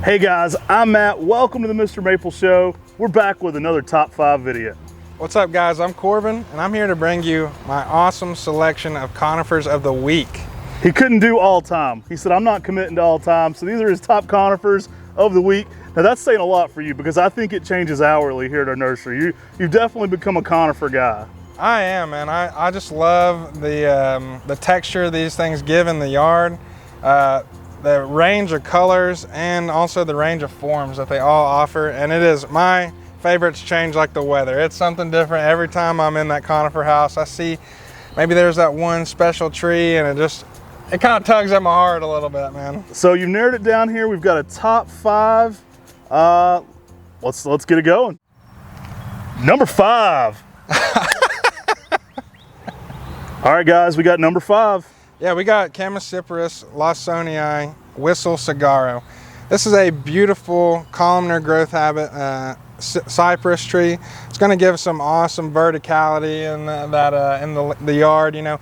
Hey guys, I'm Matt. Welcome to the MrMaple Show. We're back with another top 5 video. What's up guys, I'm Corbin and I'm here to bring you my awesome selection of conifers of the week. He couldn't do all time. He said, I'm not committing to all time. So these are his top conifers of the week. Now that's saying a lot for you because I think it changes hourly here at our nursery. You've definitely become a conifer guy. I am, man. I just love the texture these things give in the yard, the range of colors, and also the range of forms that they all offer. And it is my favorites change like the weather. It's something different every time I'm in that conifer house. I see maybe there's that one special tree and it kind of tugs at my heart a little bit, man. So you've narrowed it down here. We've got a top 5. Let's get it going. Number 5. All right, guys, we got number 5. Yeah, we got Chamaecyparis lawsonii whistle cigarro. This is a beautiful columnar growth habit cypress tree. It's going to give some awesome verticality in the yard. You know,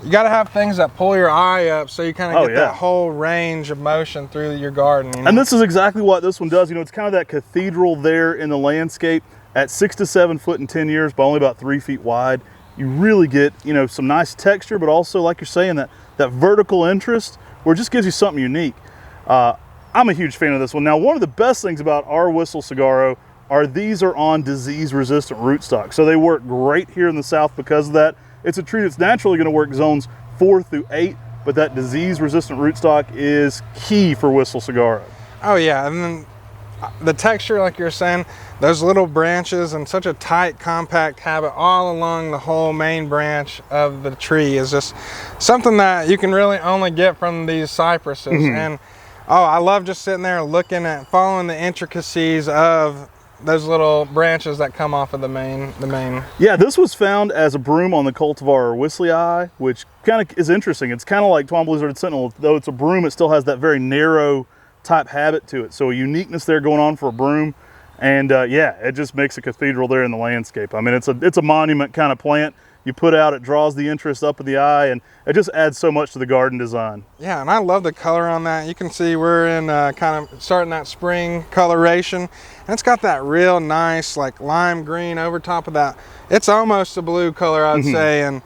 you got to have things that pull your eye up so you kind of get that whole range of motion through your garden. You know? And this is exactly what this one does. You know, it's kind of that cathedral there in the landscape at 6 to 7 foot in 10 years by only about 3 feet wide. You really get, you know, some nice texture, but also, like you're saying, that vertical interest where it just gives you something unique. I'm a huge fan of this one. Now, one of the best things about our whistle cigarro are these are on disease-resistant rootstock. So they work great here in the South because of that. It's a tree that's naturally going to work zones 4 through 8, but that disease-resistant rootstock is key for whistle cigarro. Oh yeah, and then the texture, like you're saying, those little branches and such a tight, compact habit all along the whole main branch of the tree is just something that you can really only get from these cypresses. And oh, I love just sitting there looking at, following the intricacies of those little branches that come off of the main. Yeah, this was found as a broom on the cultivar Whistlei, which kind of is interesting. It's kind of like Twombly's Red Sentinel, though it's a broom, it still has that very narrow type habit to it. So a uniqueness there going on for a broom. And yeah, it just makes a cathedral there in the landscape. I mean, it's a monument kind of plant. You put out, it draws the interest up in the eye, and it just adds so much to the garden design. Yeah, and I love the color on that. You can see we're in kind of starting that spring coloration. And it's got that real nice like lime green over top of that. It's almost a blue color, I'd say. And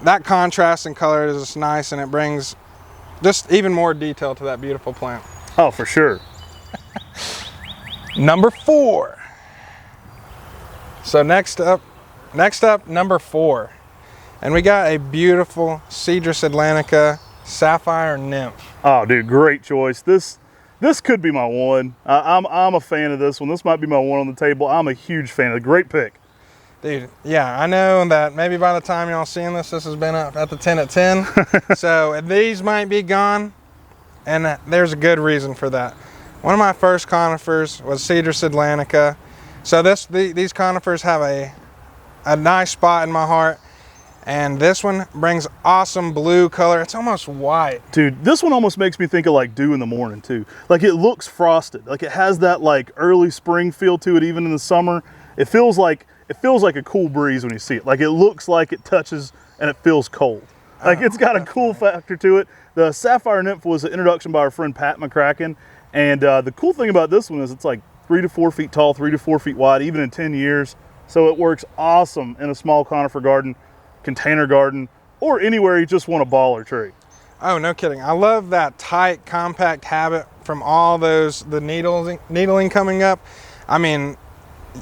that contrast in color is just nice, and it brings just even more detail to that beautiful plant. Oh, for sure. Number 4. So next up, number 4. And we got a beautiful Cedrus atlantica sapphire nymph. Oh, dude, great choice. This could be my one. I'm a fan of this one. This might be my one on the table. I'm a huge fan of it. Great pick. Dude, yeah, I know that maybe by the time y'all seeing this has been up at the 10 at 10. So these might be gone, and there's a good reason for that. One of my first conifers was Cedrus atlantica. So these conifers have a nice spot in my heart. And this one brings awesome blue color. It's almost white. Dude, this one almost makes me think of like dew in the morning too. Like it looks frosted. Like it has that like early spring feel to it even in the summer. It feels like a cool breeze when you see it. Like it looks like it touches and it feels cold. Like it's got a cool factor to it. The Sapphire Nymph was an introduction by our friend Pat McCracken. And the cool thing about this one is it's like 3 to 4 feet tall, 3 to 4 feet wide, even in 10 years. So it works awesome in a small conifer garden, container garden, or anywhere you just want a baller tree. Oh, no kidding. I love that tight, compact habit from all the needling coming up. I mean,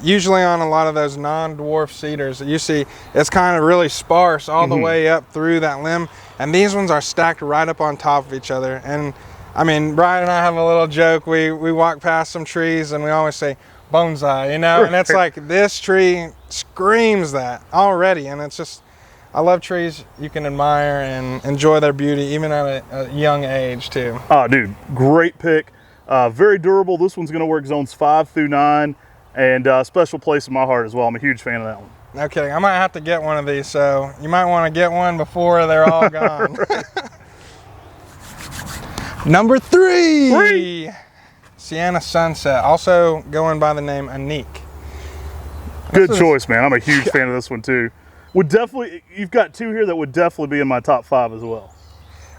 usually on a lot of those non-dwarf cedars, you see it's kind of really sparse all the way up through that limb. And these ones are stacked right up on top of each other. And I mean, Brian and I have a little joke. We walk past some trees and we always say, bonsai, you know? And it's like, this tree screams that already. And it's just, I love trees you can admire and enjoy their beauty even at a young age too. Oh, dude, great pick. Very durable. This one's gonna work zones 5 through 9 and special place in my heart as well. I'm a huge fan of that one. No kidding. I might have to get one of these, so you might want to get one before they're all gone. Number 3. Sienna Sunset, also going by the name Anik. Good choice, man. I'm a huge fan of this one too. Would definitely, you've got 2 here that would definitely be in my top 5 as well.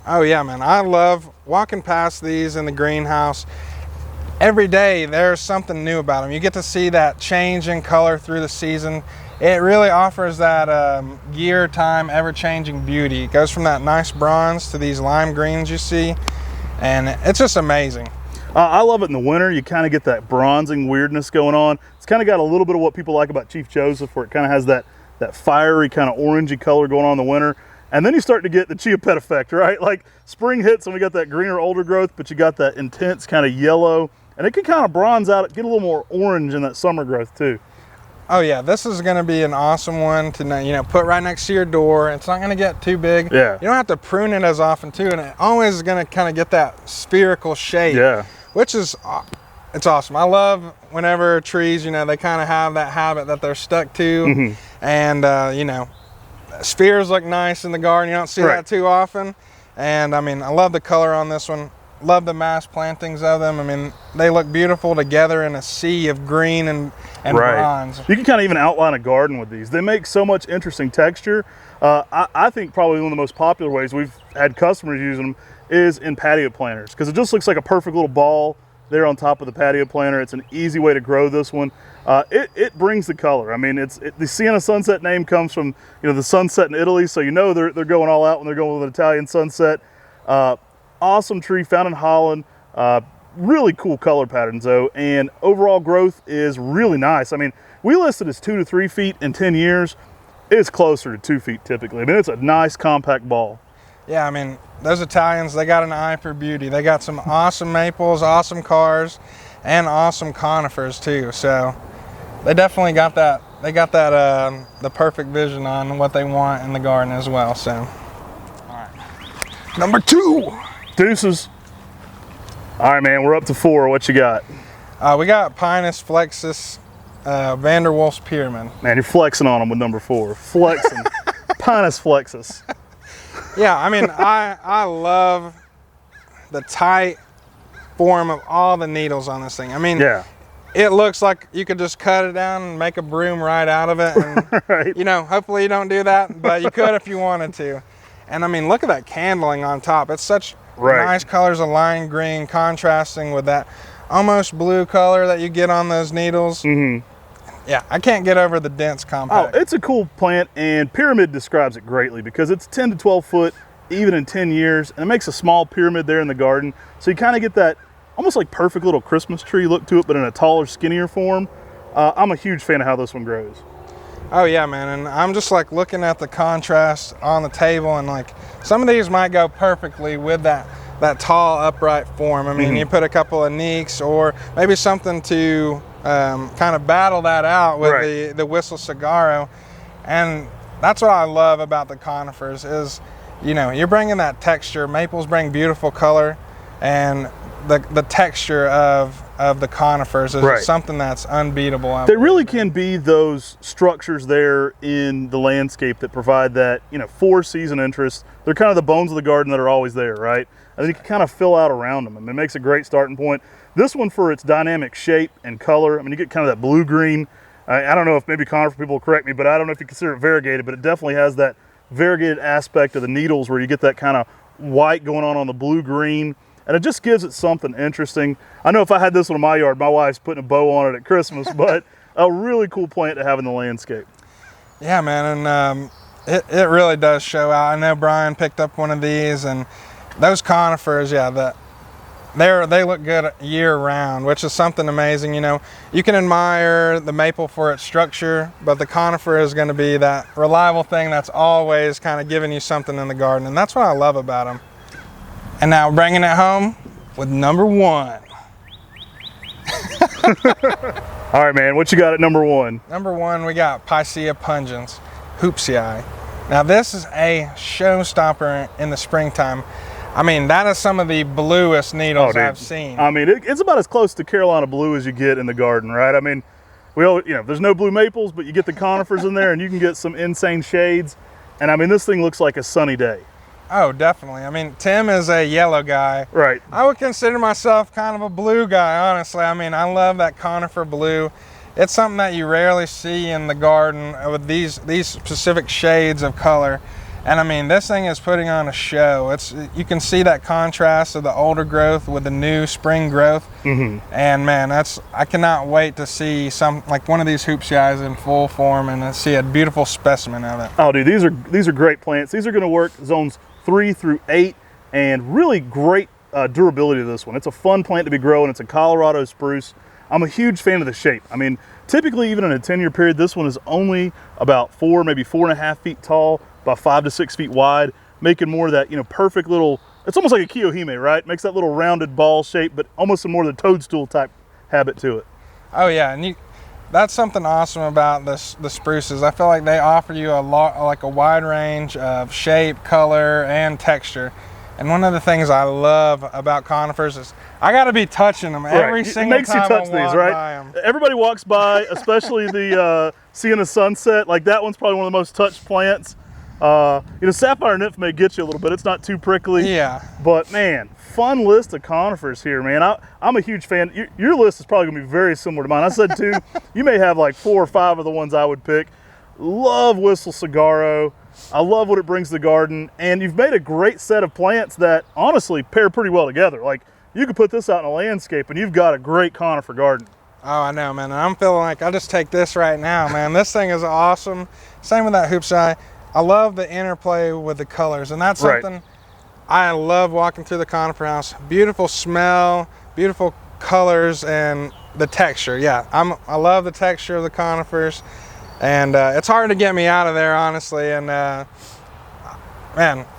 Oh yeah, man. I love walking past these in the greenhouse every day there's something new about them. You get to see that change in color through the season. It really offers that year time ever-changing beauty. It goes from that nice bronze to these lime greens you see, and it's just amazing. I love it in the winter. You kind of get that bronzing weirdness going on. It's kind of got a little bit of what people like about Chief Joseph, where it kind of has that fiery kind of orangey color going on in the winter. And then you start to get the chia pet effect, right? Like spring hits and we got that greener, older growth, but you got that intense kind of yellow, and it can kind of bronze out, get a little more orange in that summer growth too. Oh yeah, this is going to be an awesome one to put right next to your door. It's not going to get too big. Yeah. You don't have to prune it as often too, and it always is going to kind of get that spherical shape. Yeah. Which is, it's awesome. I love whenever trees, they kind of have that habit that they're stuck to, and spheres look nice in the garden. You don't see that too often, and I mean, I love the color on this one. Love the mass plantings of them. I mean, they look beautiful together in a sea of green and bronze. You can kind of even outline a garden with these. They make so much interesting texture. I think probably one of the most popular ways we've had customers using them is in patio planters, because it just looks like a perfect little ball there on top of the patio planter. It's an easy way to grow this one. It brings the color. I mean, the Sienna Sunset name comes from the sunset in Italy, so they're going all out when they're going with an Italian sunset. Awesome tree found in Holland. Really cool color patterns though, and overall growth is really nice. I mean, we listed as 2 to 3 feet in 10 years. It's closer to 2 feet typically. I mean, it's a nice compact ball. Yeah, I mean, those Italians, they got an eye for beauty. They got some awesome maples, awesome cars, and awesome conifers too. So they definitely got that. They got that the perfect vision on what they want in the garden as well. So, all right, number 2. Deuces. All right, man, we're up to 4. What you got? We got Pinus flexus Vanderwolf's pyramid. Man, you're flexing on them with number 4. Flexing. Pinus flexus. Yeah, I mean, I love the tight form of all the needles on this thing. I mean, yeah. It looks like you could just cut it down and make a broom right out of it. And, right. Hopefully you don't do that, but you could if you wanted to. And I mean, look at that candling on top. It's such nice colors of lime green contrasting with that almost blue color that you get on those needles. Mm-hmm. Yeah, I can't get over the dense compact. Oh, it's a cool plant, and Pyramid describes it greatly because it's 10 to 12 foot even in 10 years, and it makes a small pyramid there in the garden. So you kind of get that almost like perfect little Christmas tree look to it, but in a taller, skinnier form. I'm a huge fan of how this one grows. Oh yeah, man, and I'm just like looking at the contrast on the table, and like some of these might go perfectly with that tall upright form. I mean, you put a couple of neeks or maybe something to kind of battle that out with the whistle saguaro. And that's what I love about the conifers is, you're bringing that texture. Maples bring beautiful color, and the texture of the conifers is something that's unbeatable. They really can be those structures there in the landscape that provide that, 4-season interest. They're kind of the bones of the garden that are always there, right? And then you can kind of fill out around them, and it makes a great starting point. This one, for its dynamic shape and color, I mean, you get kind of that blue-green. I don't know if maybe conifer people will correct me, but I don't know if you consider it variegated, but it definitely has that variegated aspect of the needles where you get that kind of white going on the blue-green, and it just gives it something interesting. I know if I had this one in my yard, my wife's putting a bow on it at Christmas, but a really cool plant to have in the landscape. Yeah, man, and it really does show out. I know Brian picked up one of these, and those conifers, yeah, they look good year round, which is something amazing. You can admire the maple for its structure, but the conifer is going to be that reliable thing that's always kind of giving you something in the garden, and that's what I love about them. And now bringing it home with number 1. All right, man, what you got at number 1? Number 1, we got Picea pungens, Hoopsii. Now this is a showstopper in the springtime. I mean, that is some of the bluest needles I've seen. I mean, it's about as close to Carolina blue as you get in the garden, right? I mean, there's no blue maples, but you get the conifers in there and you can get some insane shades. And I mean, this thing looks like a sunny day. Oh, definitely. I mean, Tim is a yellow guy. Right. I would consider myself kind of a blue guy, honestly. I mean, I love that conifer blue. It's something that you rarely see in the garden with these specific shades of color. And I mean, this thing is putting on a show. You can see that contrast of the older growth with the new spring growth. And man, I cannot wait to see one of these hoopsias in full form and see a beautiful specimen of it. Oh dude, these are great plants. These are gonna work zones 3 through 8, and really great durability to this one. It's a fun plant to be growing. It's a Colorado spruce. I'm a huge fan of the shape. I mean, typically even in a 10-year period, this one is only about 4, maybe 4.5 feet tall, about 5 to 6 feet wide, making more of that, perfect little, it's almost like a kiyohime, right? Makes that little rounded ball shape, but almost more of the toadstool type habit to it. Oh yeah, and that's something awesome about the spruces. I feel like they offer you a wide range of shape, color, and texture. And one of the things I love about conifers is I got to be touching them every single time I walk by them. Everybody walks by, especially the seeing the sunset. Like that one's probably one of the most touched plants. Sapphire nymph may get you a little bit. It's not too prickly. Yeah. But man, fun list of conifers here, man. I'm a huge fan. Your list is probably gonna be very similar to mine. I said 2. You may have like 4 or 5 of the ones I would pick. Love Whistle Saguaro. I love what it brings to the garden, and you've made a great set of plants that honestly pair pretty well together. Like you could put this out in a landscape and you've got a great conifer garden. Oh, I know, man. And I'm feeling like I'll just take this right now, man. This thing is awesome. Same with that hoopsie. I love the interplay with the colors, and that's something I love walking through the conifer house. Beautiful smell, beautiful colors, and the texture. Yeah, I love the texture of the conifers. And it's hard to get me out of there, honestly. And man,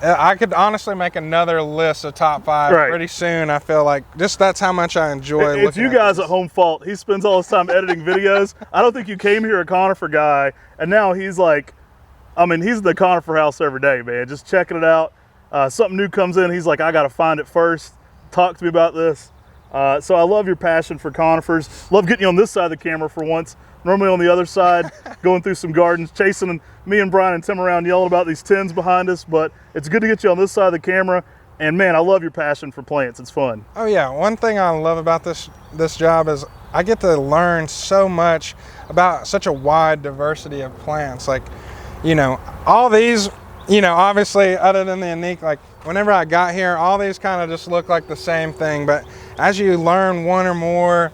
I could honestly make another list of top 5 pretty soon. I feel like that's how much I enjoy looking. It's you guys at home fault. He spends all his time editing videos. I don't think you came here a conifer guy, and now he's like, he's in the conifer house every day, man, just checking it out. Something new comes in, he's like, I got to find it first. Talk to me about this. So I love your passion for conifers. Love getting you on this side of the camera for once. Normally on the other side, going through some gardens, chasing me and Brian and Tim around yelling about these tins behind us, but it's good to get you on this side of the camera. And man, I love your passion for plants. It's fun. Oh yeah, one thing I love about this job is I get to learn so much about such a wide diversity of plants. Like, all these, obviously other than the unique, like whenever I got here, all these kind of just look like the same thing. But as you learn one or more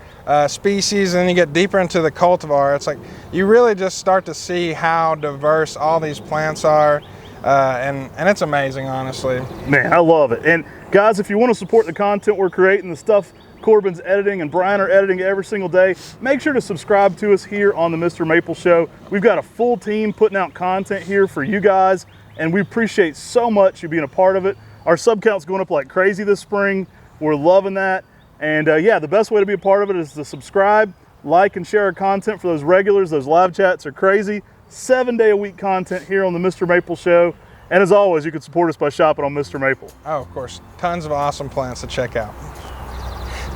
species and you get deeper into the cultivar, it's like you really just start to see how diverse all these plants are, and it's amazing, honestly. Man, I love it. And guys, if you want to support the content we're creating, the stuff Corbin's editing and Brian are editing every single day, make sure to subscribe to us here on the Mr. Maple Show. We've got a full team putting out content here for you guys, and we appreciate so much you being a part of it. Our sub count's going up like crazy this spring. We're loving that. And yeah, the best way to be a part of it is to subscribe, like, and share our content for those regulars. Those live chats are crazy. 7-day-a-week content here on the Mr. Maple Show. And as always, you can support us by shopping on Mr. Maple. Oh, of course. Tons of awesome plants to check out.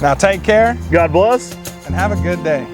Now take care. God bless. And have a good day.